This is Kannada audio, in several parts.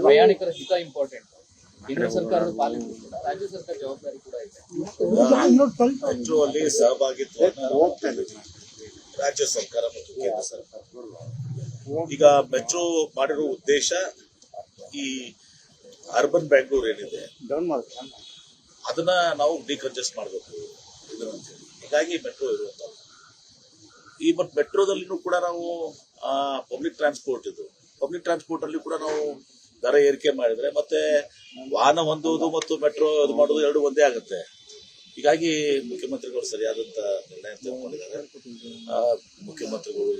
ಪ್ರಯಾಣಿಕರ ಹಿತ ಇಂಪಾರ್ಟೆಂಟ್. ಕೇಂದ್ರ ಸರ್ಕಾರದ ಪಾಲನೆ ಕೂಡ ರಾಜ್ಯ ಸರ್ಕಾರ ಜವಾಬ್ದಾರಿ ಕೂಡ ಇದೆ. ಮೆಟ್ರೋ ಅಲ್ಲಿ ಸಹಭಾಗಿತ್ವ ರಾಜ್ಯ ಸರ್ಕಾರ ಮತ್ತು ಕೇಂದ್ರ ಸರ್ಕಾರ. ಈಗ ಮೆಟ್ರೋ ಮಾಡಿರೋ ಉದ್ದೇಶ ಈ ಅರ್ಬನ್ ಬ್ಯಾಂಗ್ಳೂರ್ ಏನಿದೆ ಅದನ್ನ ನಾವು ಡಿಕಂಜೆಸ್ಟ್ ಮಾಡಬೇಕು ಹೀಗಾಗಿ ಮೆಟ್ರೋ ಇರುವಂತ. ಈ ಬಟ್ ಮೆಟ್ರೋದಲ್ಲಿನೂ ಕೂಡ ನಾವು ಪಬ್ಲಿಕ್ ಟ್ರಾನ್ಸ್ಪೋರ್ಟ್ ಅಲ್ಲಿ ಕೂಡ ನಾವು ದರ ಏರಿಕೆ ಮಾಡಿದ್ರೆ ಮತ್ತೆ ವಾಹನ ಹೊಂದುವುದು ಮತ್ತು ಮೆಟ್ರೋ ಇದು ಮಾಡೋದು ಎರಡು ಒಂದೇ ಆಗುತ್ತೆ. ಹೀಗಾಗಿ ಮುಖ್ಯಮಂತ್ರಿಗಳು ಸರಿಯಾದಂತ ನಿರ್ಣಯ ತೆಗೆದುಕೊಂಡಿದ್ದಾರೆ. ಮುಖ್ಯಮಂತ್ರಿಗಳು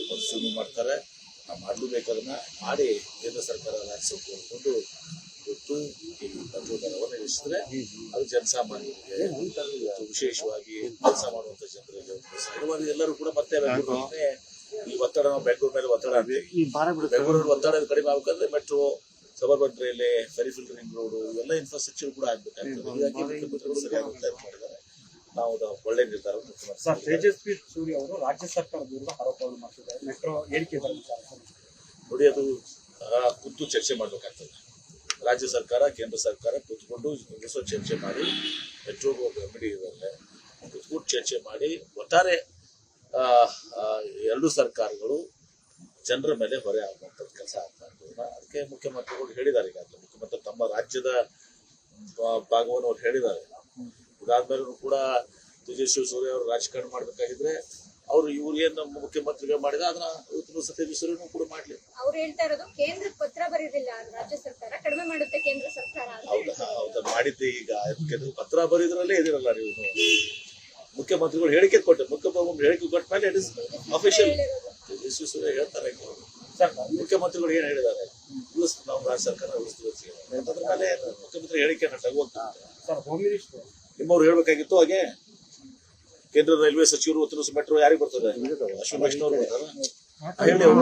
ಪರಿಶೀಲನೆ ಮಾಡ್ತಾರೆ, ಮಾಡಲೇಬೇಕಾದನ್ನ ಮಾಡಿ ಕೇಂದ್ರ ಸರ್ಕಾರ ರಾಜ್ಯ ಸರ್ಕಾರಕೊಂಡು ಇವತ್ತು ಈ ಮೆಟ್ರೋ ದರವನ್ನು ಇಳಿಸಿದ್ರೆ ಅದು ಜನಸಾಮಾನ್ಯರಿಗೆ ವಿಶೇಷವಾಗಿ ಕೆಲಸ ಮಾಡುವಂತ ಜನರಿಗೆ ಎಲ್ಲರೂ ಕೂಡ ಮತ್ತೆ ಈ ಒತ್ತಡ ನಾವು ಬೆಂಗಳೂರು ಮೇಲೆ ಒತ್ತಡ ಹಾಕ್ತೀವಿ. ಬೆಂಗಳೂರು ಒತ್ತಡ ಕಡಿಮೆ ಆಗಬೇಕಂದ್ರೆ metro, suburban railway, peripheral ring road ಇವೆಲ್ಲ ಇನ್ಫ್ರಾಸ್ಟ್ರಕ್ಚರ್ ಕೂಡ ಆಗ್ಬೇಕಾಗ್ತದೆ. ಹೀಗಾಗಿ ಮುಖ್ಯಮಂತ್ರಿಗಳು ಸರಿಯಾಗಿ ಒತ್ತಾಯ ಮಾಡಿದ್ದಾರೆ. ನಾವು ಒಳ್ಳೆ ನಿರ್ಧಾರ. ಸರ್, ತೇಜಸ್ವಿ ಸೂರ್ಯ ಅವರು ರಾಜ್ಯ ಸರ್ಕಾರದ ವಿರುದ್ಧ ಆರೋಪವನ್ನು ಮಾಡ್ತಿದ್ದಾರೆ ಮೆಟ್ರೋ ಏರಿಕೆ ನೋಡಿ, ಅದು ಖುದ್ದು ಚರ್ಚೆ ಮಾಡ್ಬೇಕಾಗ್ತದೆ. ರಾಜ್ಯ ಸರ್ಕಾರ ಕೇಂದ್ರ ಸರ್ಕಾರ ಕೂತ್ಕೊಂಡು ಚರ್ಚೆ ಮಾಡಿ ಮೆಟ್ರೋ ಕೂತ್ಕೊಂಡು ಚರ್ಚೆ ಮಾಡಿ ಒಟ್ಟಾರೆ ಎರಡು ಸರ್ಕಾರಗಳು ಜನರ ಮೇಲೆ ಹೊರೆ ಆಗುವಂಥದ್ದು ಕೆಲಸ ಆಗ್ತಾ ಇರ್ತದೆ. ಅದಕ್ಕೆ ಮುಖ್ಯಮಂತ್ರಿಗಳು ಹೇಳಿದ್ದಾರೆ. ಈಗಾಗಲೇ ಮುಖ್ಯಮಂತ್ರಿ ತಮ್ಮ ರಾಜ್ಯದ ಭಾಗವನ್ನು ಅವ್ರು ಹೇಳಿದ್ದಾರೆ. ಇದಾದ್ಮೇಲೂ ಕೂಡ ತೇಜಸ್ವಿ ಸೂರ್ಯ ಅವರು ರಾಜಕಾರಣ ಮಾಡ್ಬೇಕಾಗಿದ್ರೆ ಅವರು ಇವ್ರು ಏನು ಮುಖ್ಯಮಂತ್ರಿಗಳು ಮಾಡಿದ ಅದನ್ನ ತೇಜಸ್ವಿ ಸೂರ್ಯನೂ ಕೂಡ ಮಾಡ್ಲಿ. ಅವ್ರು ಹೇಳ್ತಾ ಇರೋದು ಕೇಂದ್ರ ಪತ್ರ ಬರೀದಿಲ್ಲ ರಾಜ್ಯ ಸರ್ಕಾರ, ಕಡಿಮೆ ಮಾಡುತ್ತೆ ಕೇಂದ್ರ ಸರ್ಕಾರ. ಹೌದಾ ಮಾಡಿದ್ದೆ. ಈಗ ಪತ್ರ ಬರೀದ್ರಲ್ಲೇ ಇದಿರಲ್ಲ ನೀವು. ಮುಖ್ಯಮಂತ್ರಿಗಳು ಹೇಳಿಕೆ ಕೊಟ್ಟೆ, ಮುಖ್ಯಮಂತ್ರಿ ಹೇಳಿಕೆ ಕೊಟ್ಟ ಮೇಲೆ it is official. Tejasvi Surya ಹೇಳ್ತಾರೆ, ಮುಖ್ಯಮಂತ್ರಿಗಳು ಏನ್ ಹೇಳಿದ್ದಾರೆ, ನಾವು ರಾಜ್ಯ ಸರ್ಕಾರ ಉಳಿಸ್ತೀವಿ ಅದ್ರ ಮೇಲೆ ಮುಖ್ಯಮಂತ್ರಿ ಹೇಳಿಕೆ ನಿಮ್ಮವ್ರು ಹೇಳ್ಬೇಕಾಗಿತ್ತು. ಹಾಗೆ ಕೇಂದ್ರ ರೈಲ್ವೆ ಸಚಿವರು ಮತ್ತು ಮೆಟ್ರೋ ಯಾರಿಗೆ ಬರ್ತದೆ? ಅಶ್ವಿನಿ ವೈಷ್ಣವ್ ಬರ್ತಾರ. ಹೇಳಿ ಅವರು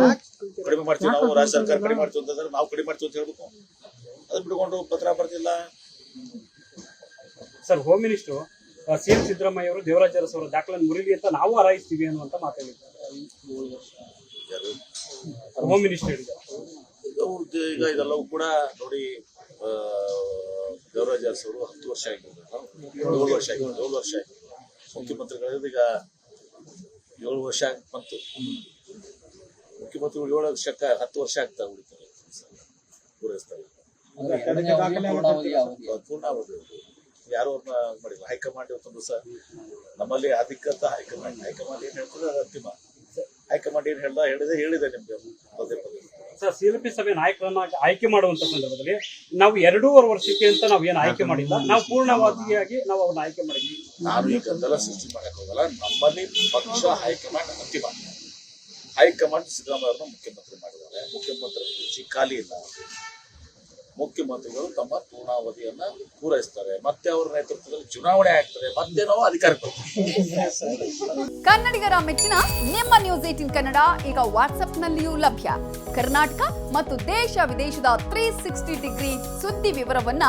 ಕಡಿಮೆ ಮಾಡ್ತೀವಿ, ನಾವು ರಾಜ್ಯ ಸರ್ಕಾರ ಕಡಿಮೆ ಮಾಡ್ತೀವಿ ಅಂತಂದ್ರೆ ನಾವು ಕಡಿಮೆ ಮಾಡ್ತೀವಿ ಅಂತ ಹೇಳ್ಬೇಕು. ಅದನ್ನ ಬಿಟ್ಕೊಂಡು ಪತ್ರ ಬರ್ತಿಲ್ಲ. Sir, home minister CM Siddaramaiah ಅವರು ದೇವರಾಜ ಅರಸು ಅವರ ದಾಖಲೆಯನ್ನು ಮುರಿಲಿ ಅಂತ ನಾವು ಹಾರೈಸ್ತೀವಿ ಅನ್ನುವಂತ ಮಾತಾಡಿದ್ದಾರೆ. ಹೋಮ್ ಮಿನಿಸ್ಟರ್ ಈಗ ಇದೆಲ್ಲವೂ ಕೂಡ ನೋಡಿ, ದೇವರಾಜ ಅರಸು ಅವರು 10 ವರ್ಷ ಆಗಿದ್ರು, 7 ವರ್ಷ ಆಗಿದ್ರು ಮುಖ್ಯಮಂತ್ರಿಗಳಿಂದ. ಈಗ 7 ವರ್ಷ ಬಂತು. ಮುಖ್ಯಮಂತ್ರಿಗಳು 7 ವರ್ಷಕ್ಕೆ 10 ವರ್ಷ ಆಗ್ತಾ ಉಳಿತಾರೆ, ಪೂರೈಸ್ತಾರೆ. ಪೂರ್ಣಾವಧಿ ಯಾರು ಅವ್ರನ್ನ ಮಾಡಿಲ್ಲ. ಹೈಕಮಾಂಡ್ ಇವತ್ತೊಂದು ದಿವಸ ನಮ್ಮಲ್ಲಿ ಅಧಿಕೃತ ಹೈಕಮಾಂಡ್ ಏನ್ ಹೇಳ್ತದೆ ಅದು ಅಂತಿಮ. ಹೈಕಮಾಂಡ್ ಏನ್ ಹೇಳಿದೆ ನಿಮ್ಗೆ ಪದೇ ಪದೇ. ಸರ್, ಸಿಎಲ್ಪಿ ಸಭೆ ನಾಯಕರನ್ನ ಆಯ್ಕೆ ಮಾಡುವಂತ ಸಂದರ್ಭದಲ್ಲಿ ನಾವು 2.5 ವರ್ಷಕ್ಕೆ ಅಂತ ನಾವು ಏನು ಆಯ್ಕೆ ಮಾಡಿಲ್ಲ, ನಾವು ಪೂರ್ಣವಾದಿಯಾಗಿ ನಾವು ಅವ್ರನ್ನ ಆಯ್ಕೆ ಮಾಡಿದ್ವಿ. ನಾನು ಈ ಗದ್ದಲ ಸೃಷ್ಟಿ ಮಾಡಕ್ ಹೋಗಲ್ಲ. ನಮ್ಮಲ್ಲಿ ಪಕ್ಷ ಹೈಕಮಾಂಡ್ ಅಂತಿಮ. ಹೈಕಮಾಂಡ್ ಸಿದ್ದರಾಮಯ್ಯ ಅವರನ್ನ ಮುಖ್ಯಮಂತ್ರಿ ಮಾಡಿದ್ದಾರೆ. ಮುಖ್ಯಮಂತ್ರಿ ಕುರ್ಚಿ ಖಾಲಿ ಇಲ್ಲ. ಮುಖ್ಯಮಂತ್ರಿಗಳು ತಮ್ಮ ಪೂರ್ಣಾವಧಿಯನ್ನ ಪೂರೈಸ್ತಾರೆ, ಮತ್ತೆ ಅವರ ನೇತೃತ್ವದಲ್ಲಿ ಚುನಾವಣೆ ಆಗ್ತದೆ, ಮತ್ತೆ ನಾವು ಅಧಿಕಾರಕ್ಕೆ ಬರ್ತೀವಿ. ಕನ್ನಡಿಗರ ಮೆಚ್ಚಿನ ನಿಮ್ಮ ನ್ಯೂಸ್ 18 ಕನ್ನಡ ಈಗ ವಾಟ್ಸ್ಆಪ್ನಲ್ಲಿಯೂ ಲಭ್ಯ. ಕರ್ನಾಟಕ ಮತ್ತು ದೇಶ ವಿದೇಶದ 360 ಡಿಗ್ರಿ ಸುದ್ದಿ ವಿವರವನ್ನ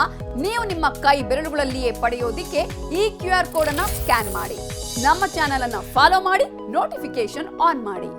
ನೀವು ನಿಮ್ಮ ಕೈ ಬೆರಳುಗಳಲ್ಲಿಯೇ ಪಡೆಯೋದಿಕ್ಕೆ ಈ QR ಕೋಡ್ ಅನ್ನ ಸ್ಕ್ಯಾನ್ ಮಾಡಿ. ನಮ್ಮ ಚಾನೆಲ್ ಅನ್ನ ಫಾಲೋ ಮಾಡಿ, ನೋಟಿಫಿಕೇಶನ್ ಆನ್ ಮಾಡಿ.